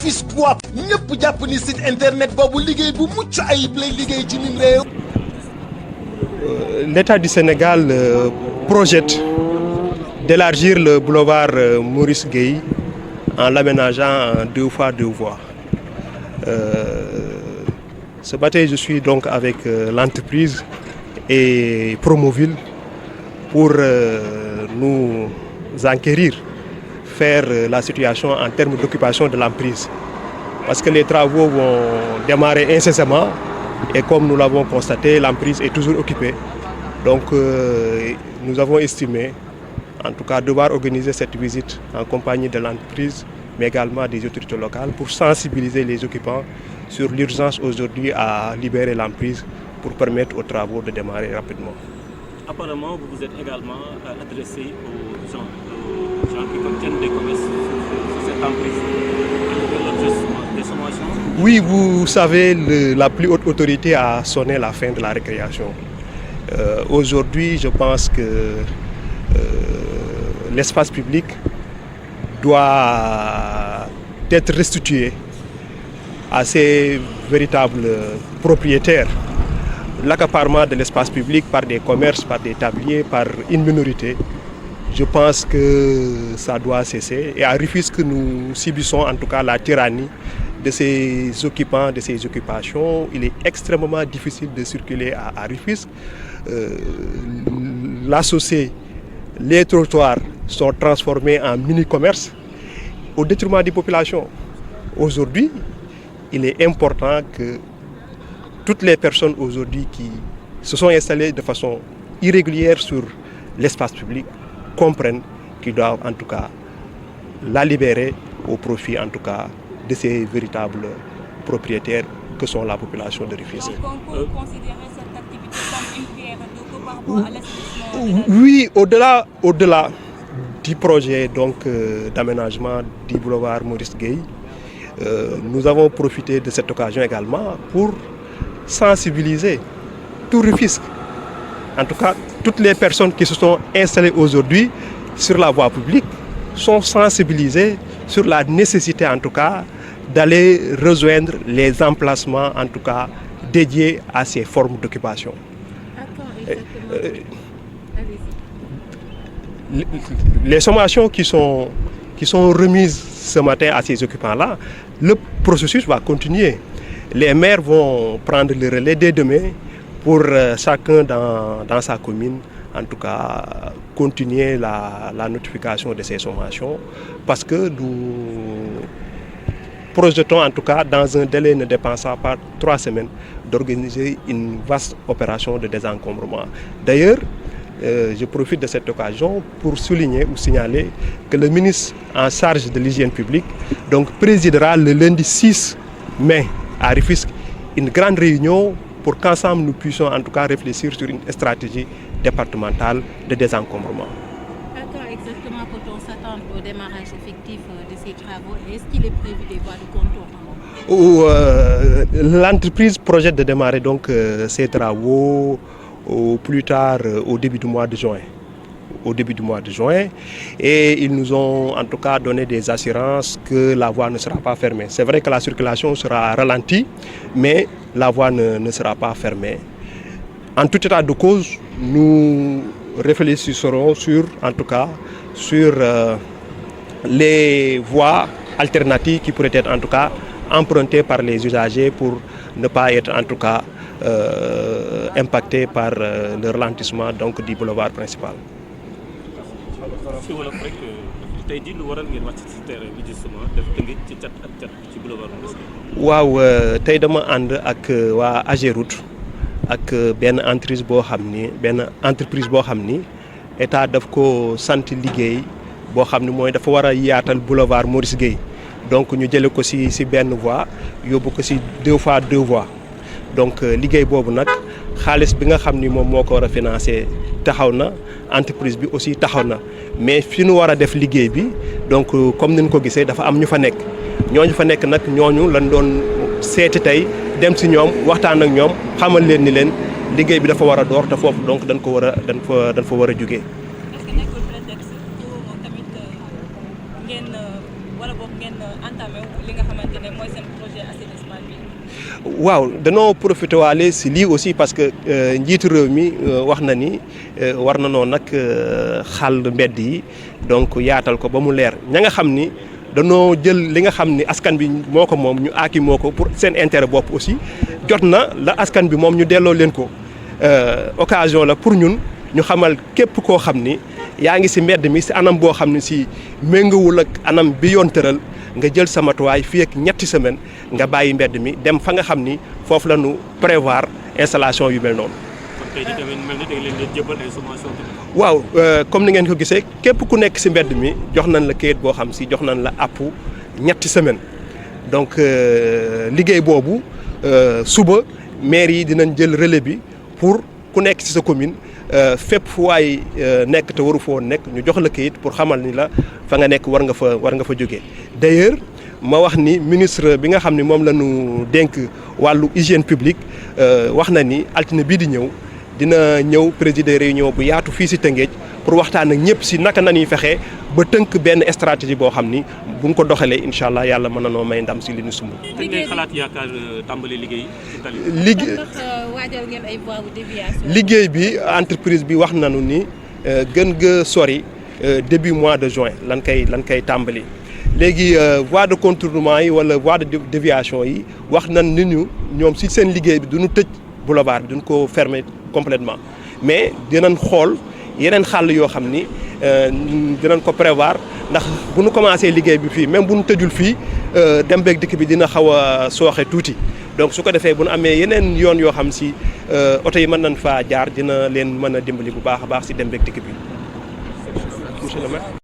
Fisquoi ñëpp jàpp ni site internet boobu liggéey bu mucc ayib lay liggéey ci mim réew. L'État du Sénégal projette d'élargir le boulevard Maurice Gueye en l'aménageant en 2 fois 2 voies. Ce matin, je suis donc avec l'entreprise et Promoville pour nous enquérir, faire la situation en termes d'occupation de l'emprise. Parce que les travaux vont démarrer incessamment et comme nous l'avons constaté, l'emprise est toujours occupée. Donc nous avons estimé, en tout cas, devoir organiser cette visite en compagnie de l'entreprise, mais également des autorités locales pour sensibiliser les occupants sur l'urgence aujourd'hui à libérer l'emprise pour permettre aux travaux de démarrer rapidement. Apparemment, vous vous êtes également adressé aux gens qui contiennent des commerces sur cette emprise. Des sommations. Oui, vous savez, la plus haute autorité a sonné la fin de la récréation. Aujourd'hui, je pense que l'espace public doit être restitué à ses véritables propriétaires. L'accaparement de l'espace public par des commerces, par des tabliers, par une minorité, je pense que ça doit cesser. Et à Rufisque, nous subissons en tout cas la tyrannie de ces occupants, de ces occupations. Il est extrêmement difficile de circuler à Rufisque. L'associé, les trottoirs sont transformés en mini-commerce au détriment des populations. Aujourd'hui, il est important que toutes les personnes aujourd'hui qui se sont installées de façon irrégulière sur l'espace public comprennent qu'ils doivent en tout cas la libérer au profit en tout cas de ces véritables propriétaires que sont la population de Rufisque. Donc on peut considérer cette activité comme une pierre d'eau par rapport à l'assainissement. Oui, au-delà du projet d'aménagement du boulevard Maurice Gueye, nous avons profité de cette occasion également pour sensibiliser tout Rufisque. En tout cas, toutes les personnes qui se sont installées aujourd'hui sur la voie publique sont sensibilisées sur la nécessité en tout cas d'aller rejoindre les emplacements en tout cas dédiés à ces formes d'occupation. Les sommations qui sont remises ce matin à ces occupants-là, le processus va continuer. Les maires vont prendre le relais dès demain pour chacun dans sa commune, en tout cas, continuer la notification de ces sommations parce que nous projetons en tout cas dans un délai ne dépassant pas 3 semaines d'organiser une vaste opération de désencombrement. D'ailleurs, je profite de cette occasion pour souligner ou signaler que le ministre en charge de l'hygiène publique présidera le lundi 6 mai à Rufisque une grande réunion pour qu'ensemble nous puissions en tout cas réfléchir sur une stratégie départementale de désencombrement. À quand exactement peut-on s'attendre au démarrage effectif de ces travaux et est-ce qu'il est prévu des voies de contournement? L'entreprise projette de démarrer ces travaux au plus tard au début du mois de juin. Et ils nous ont en tout cas donné des assurances que la voie ne sera pas fermée. C'est vrai que la circulation sera ralentie, mais la voie ne sera pas fermée. En tout état de cause, nous réfléchirons sur les voies alternatives qui pourraient être en tout cas empruntées par les usagers pour ne pas être en tout cas impactés par le ralentissement du boulevard principal. Si wolof rek tey jii lu waral ngeen wàcc ci terrain bi justement def tënge ci cat ak cat ci boulevard Maurice Gueye. waaw tey dama ànd ak waa AGEROUTE ak benn entreprise boo xam ni état daf ko sant liggéey boo xam ni mooy dafa war a yaatal boulevard Maurice Gueye donc ñu jële ko ci benn voie yóbbu ko ci 2 fois 2 voies donc liggéey boobu nag xaalis bi nga xam ni moom moo ko war a financer taxaw na entreprise bi aussi taxaw na mais fi ñu war a def liggéey bi comme ni ñu ko gisee dafa am ñu fa nekk nag ñooñu lañ doon seeti tey dem ci ñoom waxtaan ak ñoom xamal leen ni leen liggéey bi dafa war a door te foofu donc dañ fa war a jógee. Est-ce que nekkul prétexte pour tamit ngeen wala boog ngeen entamé li nga xamante waaw danoo profité waale si lii aussi parce que njiitu réew mi wax na ni war na noonu nag xàll mbedd yi donc yaatal ko ba mu leer ña nga xam ni danoo jël li nga xam ni askan bi moo ko moom ñu aaki moo ko pour seen intérêt bopp aussi jot na la askan bi moom ñu delloo leen ko occasion la pour ñun ñu xamal képp koo xam ni yaa ngi si mbedd mi si anam boo xam ne si méngawul ak anam bi yoon tëral nga jël sa matuwaay fii ak ñetti semaine nga bàyyi mbedd mi dem fa nga xam ni foofu la ñu prévoir installation yu mel noonu. kon tey jii tamit mel ni da ngeen leen jëbal ay sommation. waaw comme ni ngeen ko gisee képp ku nekk si mbedd mi jox nañ la kayit boo xam si jox nañ la àpp ñetti semaine donc liggéey boobu suba maire yi dinañ jël relais bi pour ku nekk si sa commune. fépp fu waay nekk te waru foo nekk ñu jox la kayit pour xamal ni la fa nga nekk war nga fa jógee d'ailleurs ma wax ni ministre bi nga xam ni moom la ñu dénk wàllu hygiène publique wax na ni altine bii di ñëw dina ñëw présider réunion bu yaatu fii si Tëngéej pour waxtaan ak ñëpp si naka nañuy fexe ba tënk benn stratégie boo xam ni bu ñu ko doxalee incha allah yàlla mën na noo may ndam si li ñu sumb. liggéey xalaat yaakaar tàmbali liggéey ci tali waajal ngeen ay voies de déviation. liggéey bi entreprise bi wax nañu ni gën nga sori début mois de juin lan koy tàmbali. léegi voie de contournement yi wala voie de déviation yi wax nañ ni ñu ñoom si seen liggéey bi duñu tëj boulevard bi duñ ko fermer complètement mais dinañ xool yeneen xàll yoo xam ni dinañ ko prévoir ndax bu ñu commencé liggéey bi fii même bu ñu tëjul fii dem beeg dikk bi dina xaw a sooxe tuuti donc su ko defee bu ñu amee yeneen yoon yoo xam si oto yi mën nañ faa jaar dina leen mën a dimbali bu baax a baax si dem beeg dikk bi. monsieur le maire.